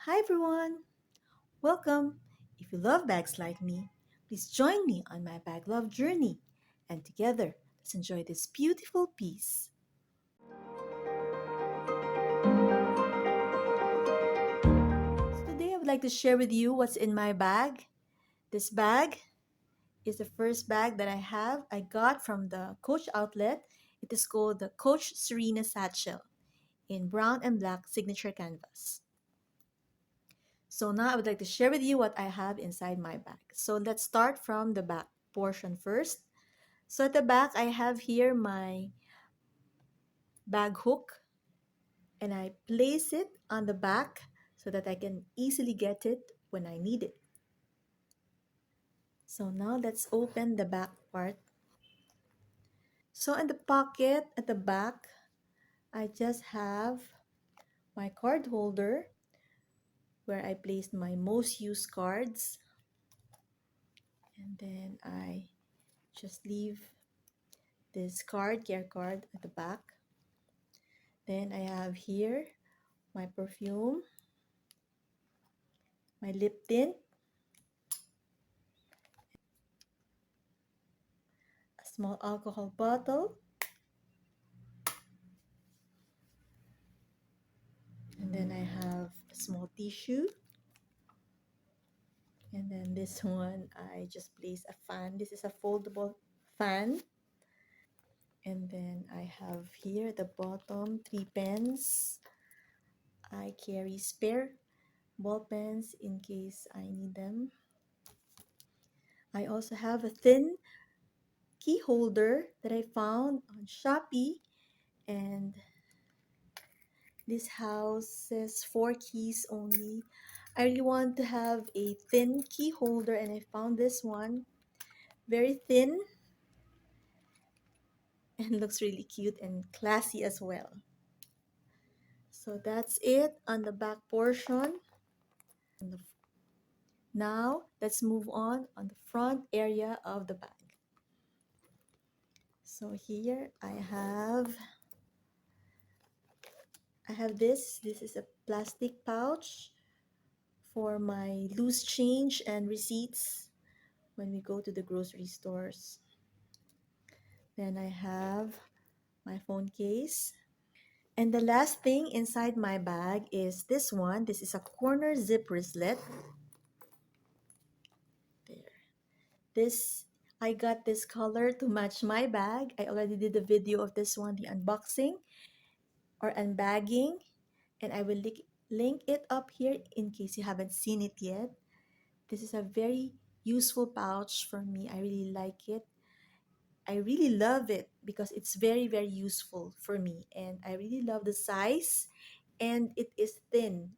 Hi everyone! Welcome! If you love bags like me, please join me on my bag love journey. And together, let's enjoy this beautiful piece. So today I would like to share with you what's in my bag. This bag is the first bag that I got from the Coach outlet. It is called the Coach Serena Satchel in brown and black signature canvas. So now I would like to share with you what I have inside my bag. So let's start from the back portion first. So at the back, I have here my bag hook and I place it on the back so that I can easily get it when I need it. So now let's open the back part. So in the pocket at the back, I just have my card holder where I placed my most used cards. And then I just leave this care card at the back. Then I have here my perfume, my lip tint, a small alcohol bottle, and then I have a small tissue, and then this one I just place a fan. This is a foldable fan. And then I have here at the bottom 3 pens. I carry spare ball pens in case I need them. I also have a thin key holder that I found on Shopee, and this house says 4 keys only. I really want to have a thin key holder, and I found this one very thin and looks really cute and classy as well. So that's it on the back portion. Now let's move on the front area of the bag. So here I have this. This is a plastic pouch for my loose change and receipts when we go to the grocery stores. Then I have my phone case. And the last thing inside my bag is this one. This is a corner zip wristlet. There. This I got this color to match my bag. I already did a video of this one, the unboxing or unbagging, and I will link it up here in case you haven't seen it yet. This is a very useful pouch for me. I really like it. I really love it because it's very, very useful for me. And I really love the size, and it is thin.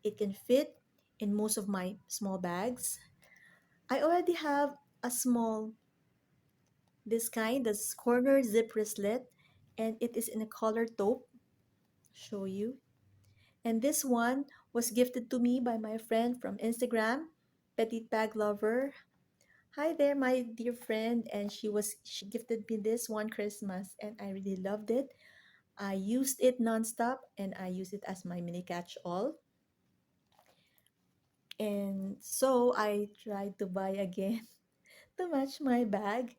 It can fit in most of my small bags. I already have a small, this kind, this corner zip wristlet, and it is in a color taupe. Show you. And this one was gifted to me by my friend from Instagram, Petite Bag Lover. Hi there, my dear friend, and she gifted me this one Christmas, and I really loved it. I used it nonstop, and I use it as my mini catch-all. And so I tried to buy again to match my bag.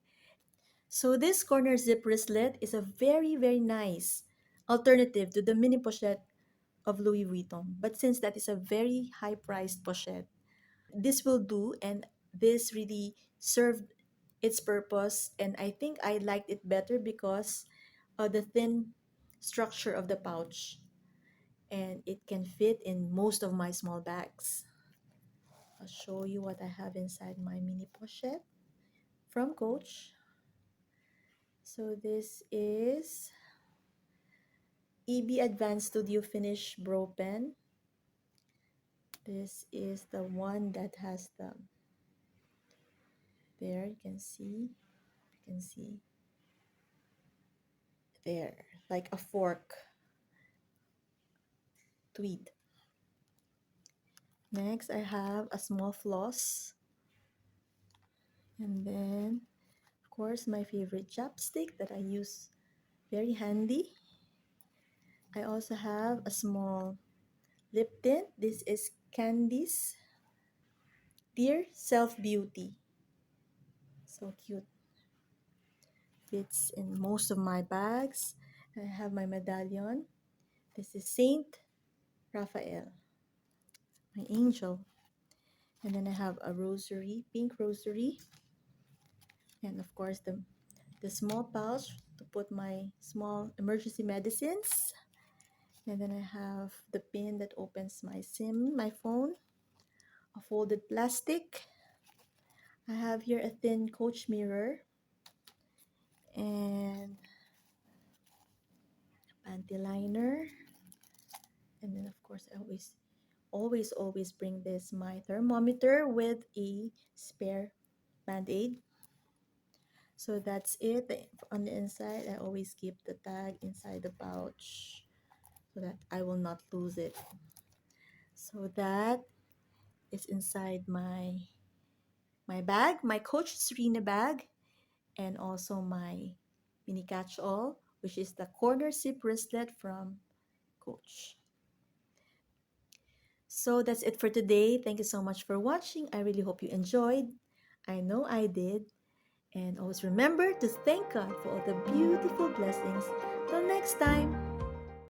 So this corner zip wristlet is a very, very nice alternative to the mini pochette of Louis Vuitton. But since that is a very high-priced pochette, this will do, and this really served its purpose. And I think I liked it better because of the thin structure of the pouch, and it can fit in most of my small bags. I'll show you what I have inside my mini pochette from Coach. So this is EB Advanced Studio Finish Bro Pen. This is the one that has the, there you can see there, like a fork tweed. Next, I have a small floss. And then, of course, my favorite chapstick that I use very handy. I also have a small lip tint. This is Candies Dear Self Beauty. So cute. Fits in most of my bags. I have my medallion. This is Saint Raphael, my angel. And then I have a rosary, pink rosary. And of course the small pouch to put my small emergency medicines. And then I have the pin that opens my SIM, my phone, a folded plastic. I have here a thin Coach mirror and a panty liner. And then of course I always bring this, my thermometer with a spare band-aid. So that's it. On the inside, I always keep the tag inside the pouch so that I will not lose it. So that is inside my bag, my Coach Serena bag, and also my mini catch-all, which is the corner zip wristlet from Coach. So that's it for today. Thank you so much for watching. I really hope you enjoyed. I know I did. And always remember to thank God for all the beautiful blessings. Till next time.